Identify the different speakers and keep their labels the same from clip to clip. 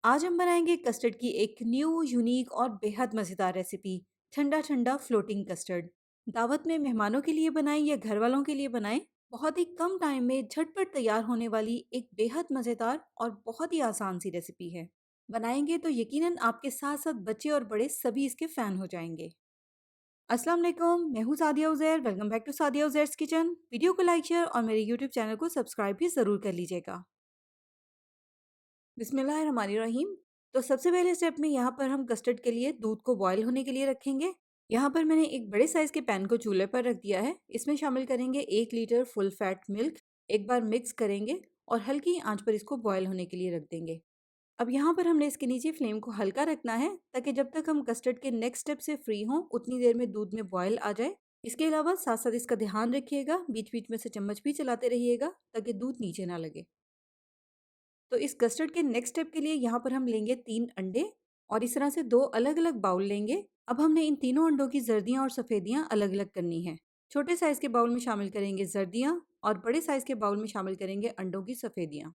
Speaker 1: आज हम बनाएंगे कस्टर्ड की एक न्यू यूनिक और बेहद मज़ेदार रेसिपी। ठंडा ठंडा फ्लोटिंग कस्टर्ड दावत में मेहमानों के लिए बनाएं या घर वालों के लिए बनाएं, बहुत ही कम टाइम में झटपट तैयार होने वाली एक बेहद मज़ेदार और बहुत ही आसान सी रेसिपी है। बनाएंगे तो यकीनन आपके साथ साथ बच्चे और बड़े सभी इसके फ़ैन हो जाएंगे। अस्सलाम वालेकुम, मैं हूँ Sadia Uzair. Welcome back to Sadia Uzair's kitchen. Video को लाइक शेयर और मेरे यूट्यूब चैनल को सब्सक्राइब भी ज़रूर कर लीजिएगा। बिस्मिल्लाहिर्रहमानिर्रहीम। तो सबसे पहले स्टेप में यहाँ पर हम कस्टर्ड के लिए दूध को बॉयल होने के लिए रखेंगे। यहाँ पर मैंने एक बड़े साइज़ के पैन को चूल्हे पर रख दिया है। इसमें शामिल करेंगे 1 लीटर फुल फैट मिल्क। एक बार मिक्स करेंगे और हल्की आंच पर इसको बॉयल होने के लिए रख देंगे। अब यहाँ पर हमने इसके नीचे फ्लेम को हल्का रखना है, ताकि जब तक हम कस्टर्ड के नेक्स्ट स्टेप से फ्री हों उतनी देर में दूध में बॉयल आ जाए। इसके अलावा साथ साथ इसका ध्यान रखिएगा, बीच बीच में से चम्मच भी चलाते रहिएगा ताकि दूध नीचे ना लगे। तो इस कस्टर्ड के नेक्स्ट स्टेप के लिए यहाँ पर हम लेंगे 3 अंडे और इस तरह से 2 अलग अलग बाउल लेंगे। अब हमने इन तीनों अंडों की जर्दियाँ और सफ़ेदियाँ अलग अलग करनी है। छोटे साइज़ के बाउल में शामिल करेंगे जर्दियाँ और बड़े साइज़ के बाउल में शामिल करेंगे अंडों की सफ़ेदियाँ।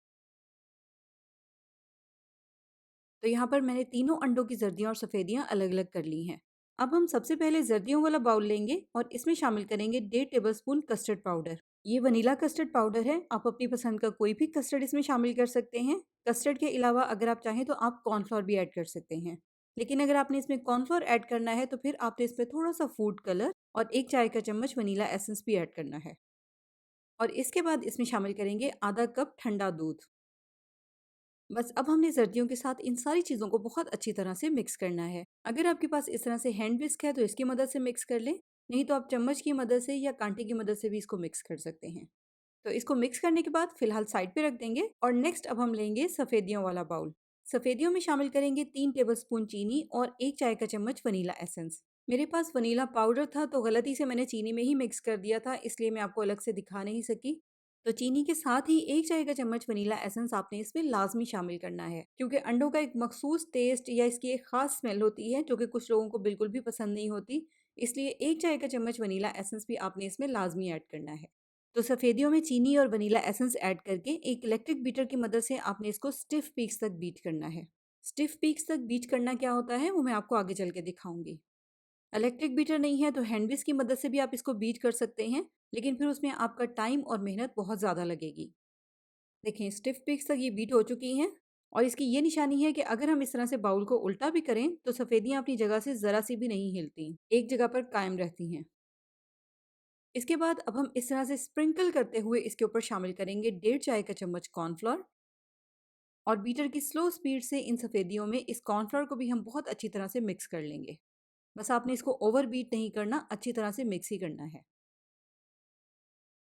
Speaker 1: तो यहाँ पर मैंने तीनों अंडों की जर्दियाँ और सफ़ेदियाँ अलग अलग कर ली हैं। अब हम सबसे पहले जर्दियों वाला बाउल लेंगे और इसमें शामिल करेंगे 1.5 टेबलस्पून कस्टर्ड पाउडर। ये वनीला कस्टर्ड पाउडर है, आप अपनी पसंद का कोई भी कस्टर्ड इसमें शामिल कर सकते हैं। कस्टर्ड के अलावा अगर आप चाहें तो आप कॉर्नफ्लोर भी ऐड कर सकते हैं, लेकिन अगर आपने इसमें कॉर्नफ्लोर ऐड करना है तो फिर आपने इसमें थोड़ा सा फूड कलर और 1 चाय का चम्मच वनीला एसेंस भी ऐड करना है। और इसके बाद इसमें शामिल करेंगे आधा कप ठंडा दूध। बस अब हमने सर्दियों के साथ इन सारी चीज़ों को बहुत अच्छी तरह से मिक्स करना है। अगर आपके पास इस तरह से हैंड विस्क है तो इसकी मदद से मिक्स कर लें, नहीं तो आप चम्मच की मदद से या कांटे की मदद से भी इसको मिक्स कर सकते हैं। तो इसको मिक्स करने के बाद फिलहाल साइड पे रख देंगे और नेक्स्ट अब हम लेंगे सफ़ेदियों वाला बाउल। सफ़ेदियों में शामिल करेंगे 3 टेबलस्पून चीनी और 1 चाय का चम्मच वनीला एसेंस। मेरे पास वनीला पाउडर था तो गलती से मैंने चीनी में ही मिक्स कर दिया था, इसलिए मैं आपको अलग से दिखा नहीं सकी। तो चीनी के साथ ही 1 चाय का चम्मच वनीला एसेंस आपने इसमें लाजमी शामिल करना है, क्योंकि अंडों का एक मखसूस टेस्ट या इसकी एक ख़ास स्मेल होती है जो कि कुछ लोगों को बिल्कुल भी पसंद नहीं होती। इसलिए 1 चाय का चम्मच वनीला एसेंस भी आपने इसमें लाजमी ऐड करना है। तो सफ़ेदियों में चीनी और वनीला एसेंस ऐड करके एक इलेक्ट्रिक बीटर की मदद से आपने इसको स्टिफ पीक्स तक बीट करना है। स्टिफ पीक्स तक बीट करना क्या होता है वो मैं आपको आगे चल के दिखाऊंगी। इलेक्ट्रिक बीटर नहीं है तो हैंड विस्क की मदद से भी आप इसको बीट कर सकते हैं, लेकिन फिर उसमें आपका टाइम और मेहनत बहुत ज़्यादा लगेगी। देखें, स्टिफ पीक्स तक ये बीट हो चुकी हैं और इसकी ये निशानी है कि अगर हम इस तरह से बाउल को उल्टा भी करें तो सफ़ेदियाँ अपनी जगह से ज़रा सी भी नहीं हिलती, एक जगह पर कायम रहती हैं। इसके बाद अब हम इस तरह से स्प्रिंकल करते हुए इसके ऊपर शामिल करेंगे 1.5 चाय का चम्मच कॉर्नफ्लोर और बीटर की स्लो स्पीड से इन सफ़ेदियों में इस कॉर्नफ्लोर को भी हम बहुत अच्छी तरह से मिक्स कर लेंगे। बस आपने इसको ओवर बीट नहीं करना, अच्छी तरह से मिक्स ही करना है।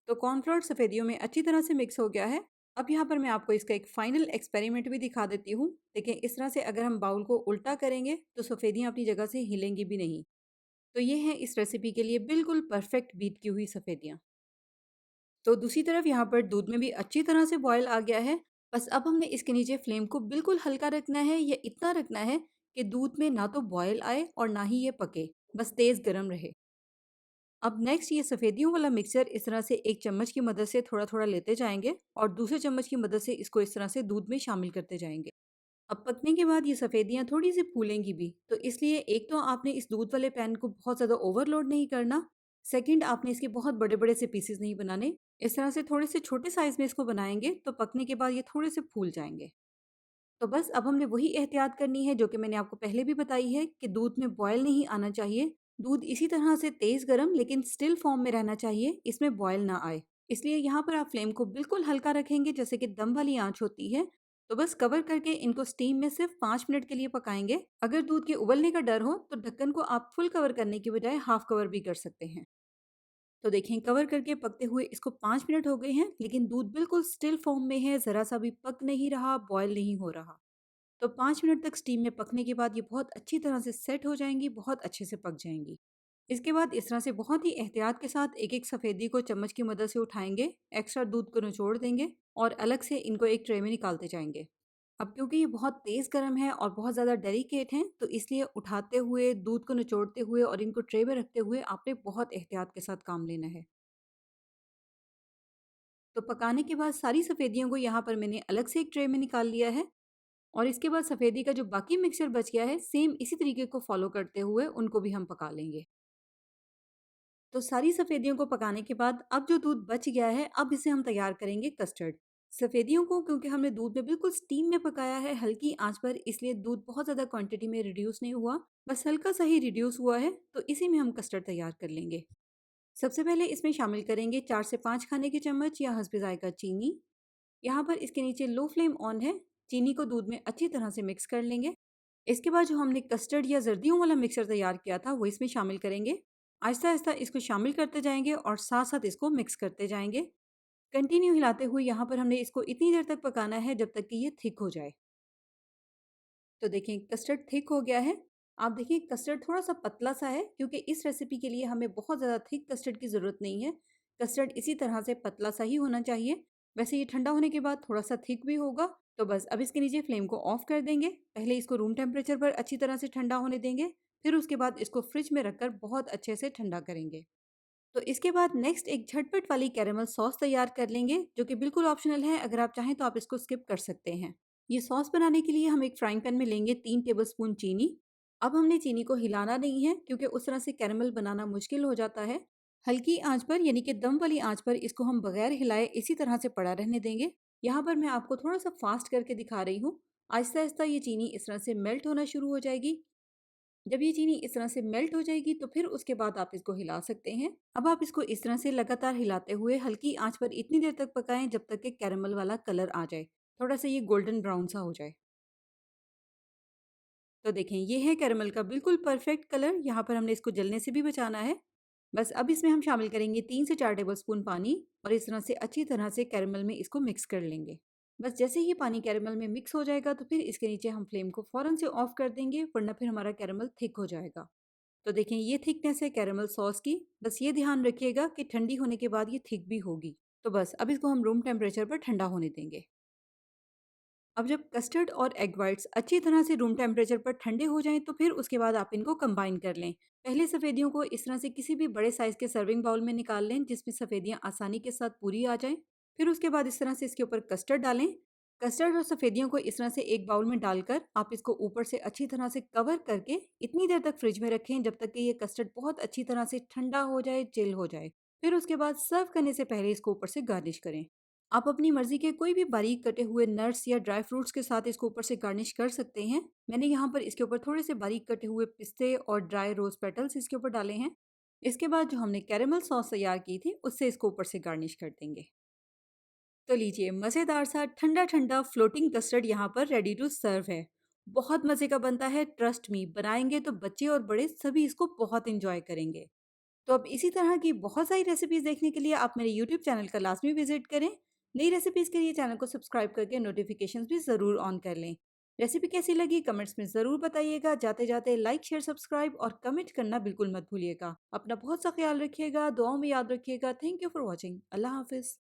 Speaker 1: तो कॉर्नफ्लोर सफ़ेदियों में अच्छी तरह से मिक्स हो गया है। अब यहाँ पर मैं आपको इसका एक फ़ाइनल एक्सपेरिमेंट भी दिखा देती हूँ। देखिए, इस तरह से अगर हम बाउल को उल्टा करेंगे तो सफ़ेदियाँ अपनी जगह से हिलेंगी भी नहीं। तो ये है इस रेसिपी के लिए बिल्कुल परफेक्ट बीट की हुई सफ़ेदियाँ। तो दूसरी तरफ यहाँ पर दूध में भी अच्छी तरह से बॉयल आ गया है। बस अब हमने इसके नीचे फ्लेम को बिल्कुल हल्का रखना है, या इतना रखना है कि दूध में ना तो बॉयल आए और ना ही ये पके, बस तेज़ गर्म रहे। अब नेक्स्ट ये सफ़ेदियों वाला मिक्सचर इस तरह से एक चम्मच की मदद से थोड़ा थोड़ा लेते जाएंगे और दूसरे चम्मच की मदद से इसको इस तरह से दूध में शामिल करते जाएंगे। अब पकने के बाद ये सफ़ेदियाँ थोड़ी सी फूलेंगी भी, तो इसलिए एक तो आपने इस दूध वाले पैन को बहुत ज़्यादा ओवरलोड नहीं करना। सेकंड, आपने इसके बहुत बड़े बड़े से पीसेस नहीं बनाने। इस तरह से थोड़े से छोटे साइज़ में इसको बनाएंगे तो पकने के बाद ये थोड़े से फूल जाएंगे। तो बस अब हमने वही एहतियात करनी है जो कि मैंने आपको पहले भी बताई है, कि दूध में बॉयल नहीं आना चाहिए। दूध इसी तरह से तेज़ गर्म लेकिन स्टिल फॉर्म में रहना चाहिए, इसमें बॉयल ना आए। इसलिए यहाँ पर आप फ्लेम को बिल्कुल हल्का रखेंगे, जैसे कि दम वाली आंच होती है। तो बस कवर करके इनको स्टीम में सिर्फ 5 मिनट के लिए पकाएंगे। अगर दूध के उबलने का डर हो तो ढक्कन को आप फुल कवर करने की बजाय हाफ कवर भी कर सकते हैं। तो देखें, कवर करके पकते हुए इसको 5 मिनट हो गए हैं, लेकिन दूध बिल्कुल स्टिल फॉर्म में है, ज़रा सा भी पक नहीं रहा, बॉयल नहीं हो रहा। तो 5 मिनट तक स्टीम में पकने के बाद ये बहुत अच्छी तरह से सेट हो जाएंगी, बहुत अच्छे से पक जाएंगी। इसके बाद इस तरह से बहुत ही एहतियात के साथ एक एक सफ़ेदी को चम्मच की मदद से उठाएंगे, एक्स्ट्रा दूध को निचोड़ देंगे और अलग से इनको एक ट्रे में निकालते जाएंगे। अब क्योंकि ये बहुत तेज़ गर्म है और बहुत ज़्यादा डेलिकेट हैं, तो इसलिए उठाते हुए, दूध को निचोड़ते हुए और इनको ट्रे में रखते हुए आपने बहुत एहतियात के साथ काम लेना है। तो पकाने के बाद सारी सफ़ेदियों को यहाँ पर मैंने अलग से एक ट्रे में निकाल लिया है। और इसके बाद सफ़ेदी का जो बाकी मिक्सचर बच गया है, सेम इसी तरीके को फ़ॉलो करते हुए उनको भी हम पका लेंगे। तो सारी सफ़ेदियों को पकाने के बाद अब जो दूध बच गया है, अब इसे हम तैयार करेंगे कस्टर्ड। सफ़ेदियों को क्योंकि हमने दूध में बिल्कुल स्टीम में पकाया है हल्की आंच पर, इसलिए दूध बहुत ज़्यादा क्वांटिटी में रिड्यूस नहीं हुआ, बस हल्का सा ही रिड्यूस हुआ है। तो इसी में हम कस्टर्ड तैयार कर लेंगे। सबसे पहले इसमें शामिल करेंगे 4 से 5 खाने के चम्मच या हस्बे ज़ायक़ा चीनी। यहाँ पर इसके नीचे लो फ्लेम ऑन है। चीनी को दूध में अच्छी तरह से मिक्स कर लेंगे। इसके बाद जो हमने कस्टर्ड या जर्दियों वाला मिक्सर तैयार किया था वो इसमें शामिल करेंगे। आहिस्ता आहिस्ता इसको शामिल करते जाएंगे और साथ साथ इसको मिक्स करते जाएंगे। कंटिन्यू हिलाते हुए यहाँ पर हमने इसको इतनी देर तक पकाना है जब तक कि ये थिक हो जाए। तो देखिए कस्टर्ड थिक हो गया है। आप देखिए कस्टर्ड थोड़ा सा पतला सा है क्योंकि इस रेसिपी के लिए हमें बहुत ज़्यादा थिक कस्टर्ड की ज़रूरत नहीं है। कस्टर्ड इसी तरह से पतला सा ही होना चाहिए। वैसे ये ठंडा होने के बाद थोड़ा सा थिक भी होगा। तो बस अब इसके नीचे फ्लेम को ऑफ कर देंगे। पहले इसको रूम टेम्परेचर पर अच्छी तरह से ठंडा होने देंगे। फिर उसके बाद इसको फ्रिज में रखकर बहुत अच्छे से ठंडा करेंगे। तो इसके बाद नेक्स्ट एक झटपट वाली कैरेमल सॉस तैयार कर लेंगे, जो कि बिल्कुल ऑप्शनल है। अगर आप चाहें तो आप इसको स्किप कर सकते हैं। ये सॉस बनाने के लिए हम एक फ्राइंग पैन में लेंगे 3 टेबलस्पून चीनी। अब हमने चीनी को हिलाना नहीं है क्योंकि उस तरह से कैरेमल बनाना मुश्किल हो जाता है। हल्की आंच पर यानी कि दम वाली आंच पर इसको हम बगैर हिलाए इसी तरह से पड़ा रहने देंगे। यहाँ पर मैं आपको थोड़ा सा फास्ट करके दिखा रही हूँ। आहिस्ता आहिस्ता ये चीनी इस तरह से मेल्ट होना शुरू हो जाएगी। जब ये चीनी इस तरह से मेल्ट हो जाएगी तो फिर उसके बाद आप इसको हिला सकते हैं। अब आप इसको इस तरह से लगातार हिलाते हुए हल्की आंच पर इतनी देर तक पकाएं जब तक कि कैरेमल वाला कलर आ जाए, थोड़ा सा ये गोल्डन ब्राउन सा हो जाए। तो देखें ये है कैरेमल का बिल्कुल परफेक्ट कलर। यहाँ पर हमने इसको जलने से भी बचाना है। बस अब इसमें हम शामिल करेंगे 3 से 4 टेबलस्पून पानी और इस तरह से अच्छी तरह से कैरेमल में इसको मिक्स कर लेंगे। बस जैसे ही पानी कैरेमल में मिक्स हो जाएगा तो फिर इसके नीचे हम फ्लेम को फ़ौरन से ऑफ कर देंगे, वरना फिर हमारा कैरेमल थिक हो जाएगा। तो देखें ये थिकनेस है कैरेमल सॉस की। बस ये ध्यान रखिएगा कि ठंडी होने के बाद ये थिक भी होगी। तो बस अब इसको हम रूम टेम्परेचर पर ठंडा होने देंगे। अब जब कस्टर्ड और एग वाइट्स अच्छी तरह से रूम टेम्परेचर पर ठंडे हो जाएं तो फिर उसके बाद आप इनको कंबाइन कर लें। पहले सफ़ेदियों को इस तरह से किसी भी बड़े साइज़ के सर्विंग बाउल में निकाल लें जिसमें सफ़ेदियां आसानी के साथ पूरी आ जाएं। फिर उसके बाद इस तरह से इसके ऊपर कस्टर्ड डालें। कस्टर्ड और सफ़ेदियों को इस तरह से एक बाउल में डालकर आप इसको ऊपर से अच्छी तरह से कवर करके इतनी देर तक फ्रिज में रखें जब तक कि ये कस्टर्ड बहुत अच्छी तरह से ठंडा हो जाए, चिल हो जाए। फिर उसके बाद सर्व करने से पहले इसको ऊपर से गार्निश करें। आप अपनी मर्जी के कोई भी बारीक कटे हुए नट्स या ड्राई फ्रूट्स के साथ इसको ऊपर से गार्निश कर सकते हैं। मैंने यहाँ पर इसके ऊपर थोड़े से बारीक कटे हुए पिस्ते और ड्राई रोज पेटल्स इसके ऊपर डाले हैं। इसके बाद जो हमने कैरेमल सॉस तैयार की थी उससे इसको ऊपर से गार्निश कर देंगे। तो लीजिए मज़ेदार सा ठंडा ठंडा फ्लोटिंग कस्टर्ड यहाँ पर रेडी टू सर्व है। बहुत मज़े का बनता है, ट्रस्ट मी। बनाएंगे तो बच्चे और बड़े सभी इसको बहुत इंजॉय करेंगे। तो अब इसी तरह की बहुत सारी रेसिपीज़ देखने के लिए आप मेरे यूट्यूब चैनल का लाज़मी विज़िट करें। नई रेसिपीज़ के लिए चैनल को सब्सक्राइब करके नोटिफिकेशंस भी ज़रूर ऑन कर लें। रेसिपी कैसी लगी कमेंट्स में ज़रूर बताइएगा। जाते जाते लाइक शेयर सब्सक्राइब और कमेंट करना बिल्कुल मत भूलिएगा। अपना बहुत सा ख्याल रखिएगा, दुआओं में याद रखिएगा। Thank you for watching. अल्लाह हाफिज़।